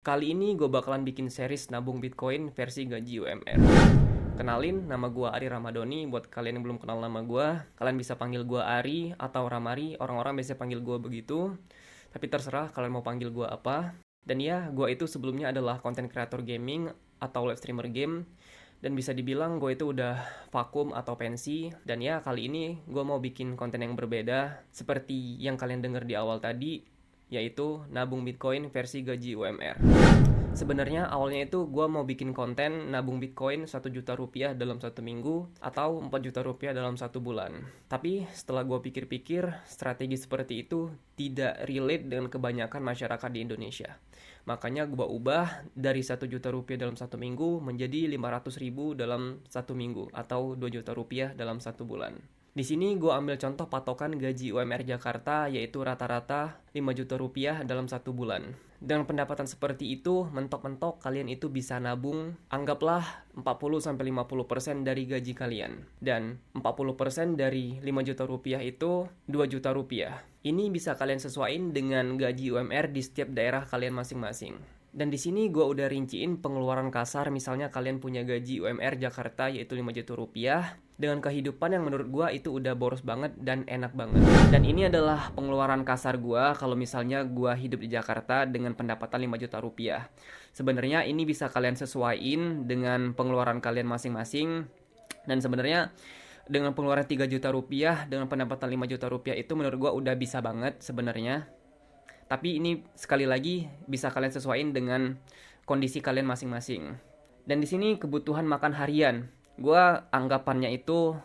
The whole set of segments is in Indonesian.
Kali ini gue bakalan bikin series nabung Bitcoin versi gaji UMR. Kenalin, nama gue Ari Ramadoni. Buat kalian yang belum kenal nama gue, kalian bisa panggil gue Ari atau Ramari. Orang-orang biasa panggil gue begitu. Tapi terserah kalian mau panggil gue apa. Dan ya, gue itu sebelumnya adalah content creator gaming atau live streamer game. Dan bisa dibilang gue itu udah vakum atau pensi. Dan ya, kali ini gue mau bikin konten yang berbeda. Seperti yang kalian dengar di awal tadi, yaitu nabung Bitcoin versi gaji UMR. Sebenarnya awalnya itu gue mau bikin konten nabung Bitcoin 1 juta rupiah dalam 1 minggu atau 4 juta rupiah dalam 1 bulan. Tapi setelah gue pikir-pikir, strategi seperti itu tidak relate dengan kebanyakan masyarakat di Indonesia. Makanya gue ubah dari 1 juta rupiah dalam 1 minggu menjadi 500 ribu dalam 1 minggu atau 2 juta rupiah dalam 1 bulan. Di sini gue ambil contoh patokan gaji UMR Jakarta, yaitu rata-rata 5 juta rupiah dalam 1 bulan. Dengan pendapatan seperti itu, mentok-mentok kalian itu bisa nabung, anggaplah 40-50% dari gaji kalian. Dan 40% dari 5 juta rupiah itu 2 juta rupiah. Ini bisa kalian sesuaiin dengan gaji UMR di setiap daerah kalian masing-masing. Dan di sini gue udah rinciin pengeluaran kasar, misalnya kalian punya gaji UMR Jakarta yaitu 5 juta rupiah, dengan kehidupan yang menurut gue itu udah boros banget dan enak banget. Dan ini adalah pengeluaran kasar gue kalau misalnya gue hidup di Jakarta dengan pendapatan 5 juta rupiah. Sebenarnya ini bisa kalian sesuaiin dengan pengeluaran kalian masing-masing. Dan sebenarnya dengan pengeluaran 3 juta rupiah dengan pendapatan 5 juta rupiah itu menurut gue udah bisa banget sebenarnya. Tapi ini sekali lagi bisa kalian sesuaiin dengan kondisi kalian masing-masing. Dan di sini kebutuhan makan harian, gue anggapannya itu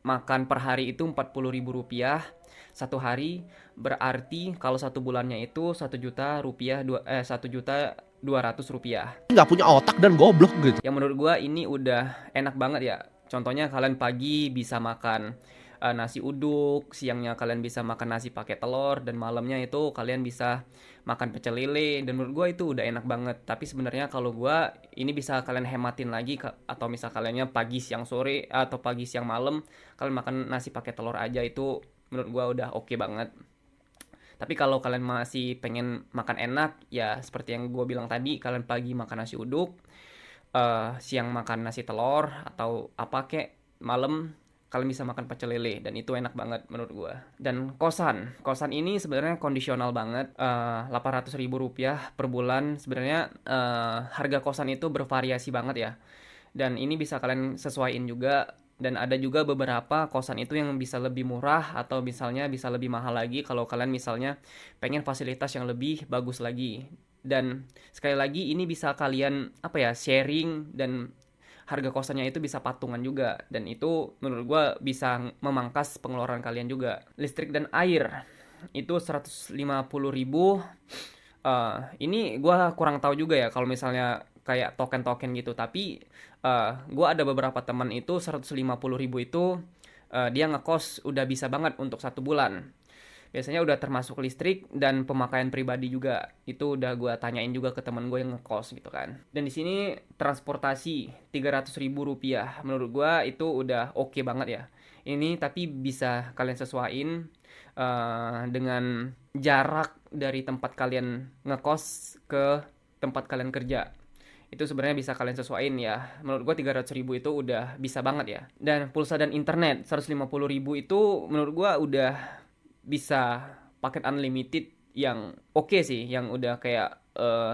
makan per hari itu 40 ribu rupiah satu hari. Berarti kalau 1 bulannya itu 1 juta rupiah, 1 juta 200 rupiah. Nggak punya otak dan goblok gitu. Yang menurut gue ini udah enak banget ya. Contohnya kalian pagi bisa makan nasi uduk, siangnya kalian bisa makan nasi pakai telur, dan malamnya itu kalian bisa makan pecel lele. Dan menurut gue itu udah enak banget. Tapi sebenarnya kalau gue ini bisa kalian hematin lagi, atau misal kaliannya pagi siang sore atau pagi siang malam kalian makan nasi pakai telur aja, itu menurut gue udah oke banget. Tapi kalau kalian masih pengen makan enak, ya seperti yang gue bilang tadi, kalian pagi makan nasi uduk, siang makan nasi telur atau apa kek, malam kalian bisa makan pecel lele, dan itu enak banget menurut gue. Dan kosan ini sebenarnya kondisional banget. 800 ribu rupiah per bulan. Sebenarnya harga kosan itu bervariasi banget ya, dan ini bisa kalian sesuaiin juga. Dan ada juga beberapa kosan itu yang bisa lebih murah atau misalnya bisa lebih mahal lagi kalau kalian misalnya pengen fasilitas yang lebih bagus lagi. Dan sekali lagi ini bisa kalian sharing, dan harga kosannya itu bisa patungan juga, dan itu menurut gue bisa memangkas pengeluaran kalian juga. Listrik dan air itu 150 ribu. Ini gue kurang tahu juga ya kalau misalnya kayak token-token gitu, tapi gue ada beberapa teman itu 150 ribu itu dia ngekos udah bisa banget untuk 1 bulan. Biasanya udah termasuk listrik dan pemakaian pribadi juga. Itu udah gue tanyain juga ke teman gue yang ngekos gitu kan. Dan di sini transportasi 300 ribu rupiah. Menurut gue itu udah oke banget ya. Ini tapi bisa kalian sesuaiin dengan jarak dari tempat kalian ngekos ke tempat kalian kerja. Itu sebenarnya bisa kalian sesuaiin ya. Menurut gue 300 ribu itu udah bisa banget ya. Dan pulsa dan internet 150 ribu itu menurut gue udah bisa paket unlimited yang oke sih, yang udah kayak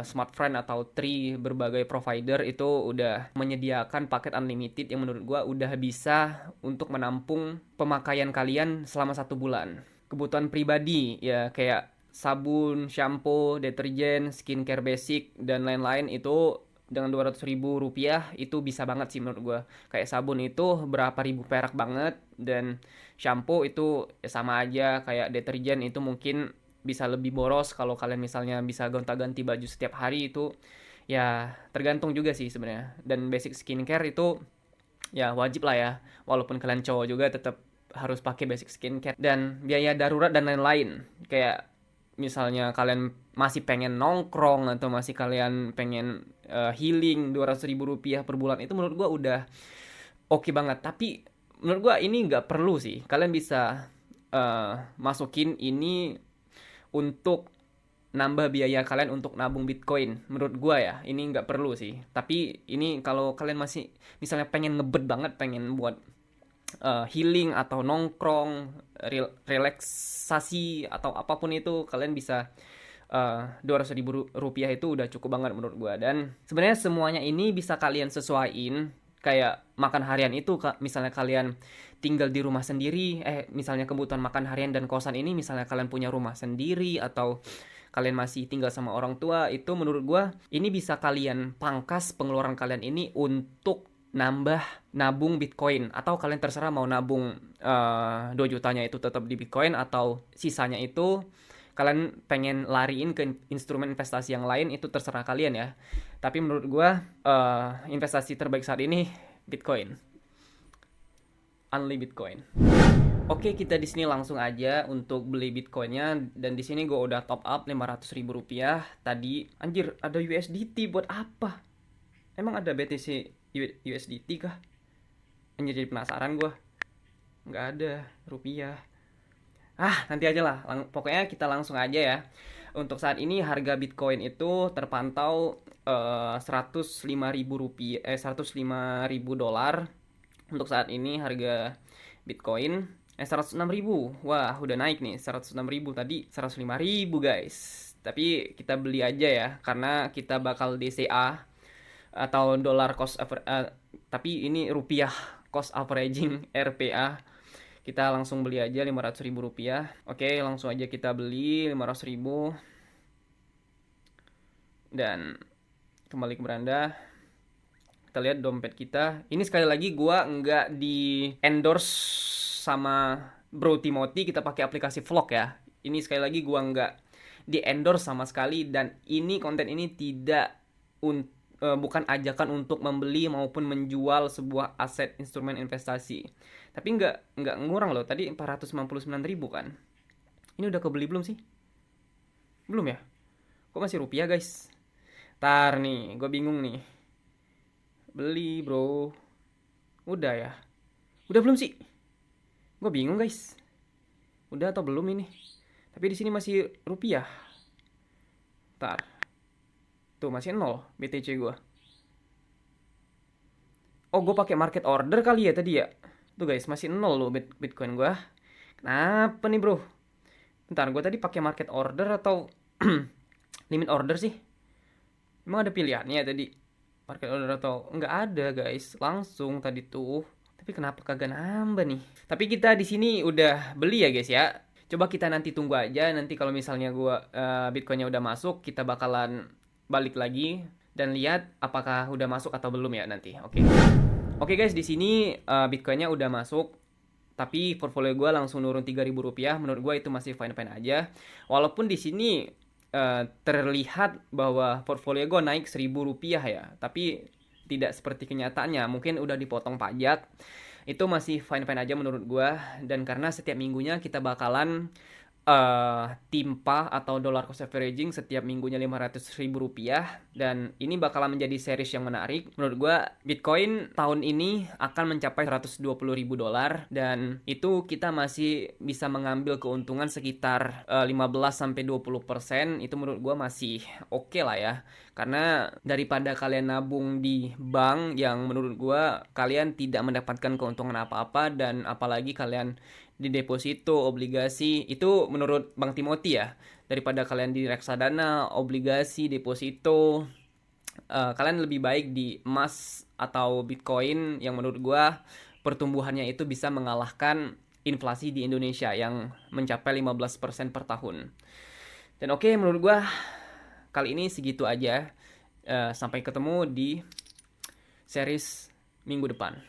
Smartfren atau Tri, berbagai provider itu udah menyediakan paket unlimited yang menurut gua udah bisa untuk menampung pemakaian kalian selama 1 bulan. Kebutuhan pribadi ya kayak sabun, shampoo, deterjen, skincare basic dan lain-lain itu dengan 200 ribu rupiah itu bisa banget sih menurut gue. Kayak sabun itu berapa ribu perak banget, dan shampoo itu ya sama aja kayak deterjen, itu mungkin bisa lebih boros kalau kalian misalnya bisa gonta-ganti baju setiap hari, itu ya tergantung juga sih sebenarnya. Dan basic skincare itu ya wajib lah ya, walaupun kalian cowok juga tetap harus pakai basic skincare. Dan biaya darurat dan lain-lain, kayak misalnya kalian masih pengen nongkrong atau masih kalian pengen healing, 200 ribu rupiah per bulan itu menurut gue udah oke banget. Tapi menurut gue ini nggak perlu sih. Kalian bisa masukin ini untuk nambah biaya kalian untuk nabung Bitcoin. Menurut gua ya, ini nggak perlu sih. Tapi ini kalau kalian masih misalnya pengen ngebet banget, pengen buat healing atau nongkrong, relaksasi atau apapun itu, kalian bisa 200.000 rupiah itu udah cukup banget menurut gua. Dan sebenarnya semuanya ini bisa kalian sesuaiin. Kayak makan harian itu, misalnya kalian tinggal di rumah sendiri, misalnya kebutuhan makan harian dan kosan ini, misalnya kalian punya rumah sendiri atau kalian masih tinggal sama orang tua, itu menurut gua ini bisa kalian pangkas pengeluaran kalian ini untuk nambah nabung Bitcoin, atau kalian terserah mau nabung 2 jutanya itu tetap di Bitcoin, atau sisanya itu kalian pengen lariin ke instrumen investasi yang lain, itu terserah kalian ya. Tapi menurut gua investasi terbaik saat ini Bitcoin. Only Bitcoin. Oke, kita di sini langsung aja untuk beli Bitcoinnya, dan di sini gue udah top up 500.000 rupiah. Tadi anjir ada USDT buat apa? Emang ada BTC USDT kah? Anjir, jadi penasaran gue. Nggak ada rupiah. Nanti aja lah. Pokoknya kita langsung aja ya. Untuk saat ini harga Bitcoin itu terpantau 105.000 rupiah, 105.000 dolar. Untuk saat ini harga Bitcoin 106.000. Wah, udah naik nih. 106.000 tadi 105.000 guys. Tapi kita beli aja ya, karena kita bakal DCA atau dollar cost tapi ini rupiah cost averaging RPA. Kita langsung beli aja 500.000 rupiah. Oke, langsung aja kita beli 500.000. Dan kembali ke beranda. Kita lihat dompet kita. Ini sekali lagi gua nggak di endorse sama Bro Timothy kita pakai aplikasi vlog ya. Ini sekali lagi gua nggak di endorse sama sekali, dan ini konten ini tidak bukan ajakan untuk membeli maupun menjual sebuah aset instrumen investasi. Tapi nggak ngurang loh. Tadi 499.000 kan. Ini udah kebeli belum sih? Belum ya? Kok masih rupiah guys? Tar nih, gue bingung nih. Beli bro. Udah ya? Udah belum sih? Gue bingung guys. Udah atau belum ini? Tapi di sini masih rupiah. Ntar. Tuh masih 0 BTC gue. Oh, gue pakai market order kali ya tadi ya. Tuh guys, masih 0 loh Bitcoin gue. Kenapa nih bro? Bentar, gue tadi pakai market order atau limit order sih? Emang ada pilihannya tadi? Market order atau nggak ada guys, langsung tadi tuh. Tapi kenapa kagak nambah nih? Tapi kita di sini udah beli ya guys ya. Coba kita nanti tunggu aja, nanti kalau misalnya gua Bitcoinnya udah masuk, kita bakalan balik lagi dan lihat apakah udah masuk atau belum ya nanti. Oke guys, di sini Bitcoinnya udah masuk. Tapi portfolio gue langsung nurun 3.000 rupiah. Menurut gue itu masih fine-fine aja. Walaupun di sini terlihat bahwa portfolio gue naik 1.000 rupiah ya, tapi tidak seperti kenyataannya. Mungkin udah dipotong pajak. Itu masih fine-fine aja menurut gue. Dan karena setiap minggunya kita bakalan timpa atau dollar cost averaging setiap minggunya 500.000 rupiah, dan ini bakalan menjadi series yang menarik menurut gue. Bitcoin tahun ini akan mencapai 120.000 dolar, dan itu kita masih bisa mengambil keuntungan sekitar 15-20%. Itu menurut gue masih oke lah ya, karena daripada kalian nabung di bank yang menurut gue kalian tidak mendapatkan keuntungan apa-apa, dan apalagi kalian di deposito, obligasi, itu menurut Bang Timothy ya, daripada kalian di reksadana, obligasi, deposito, kalian lebih baik di emas atau Bitcoin yang menurut gua pertumbuhannya itu bisa mengalahkan inflasi di Indonesia yang mencapai 15% per tahun. Dan oke, menurut gua kali ini segitu aja. Sampai ketemu di series minggu depan.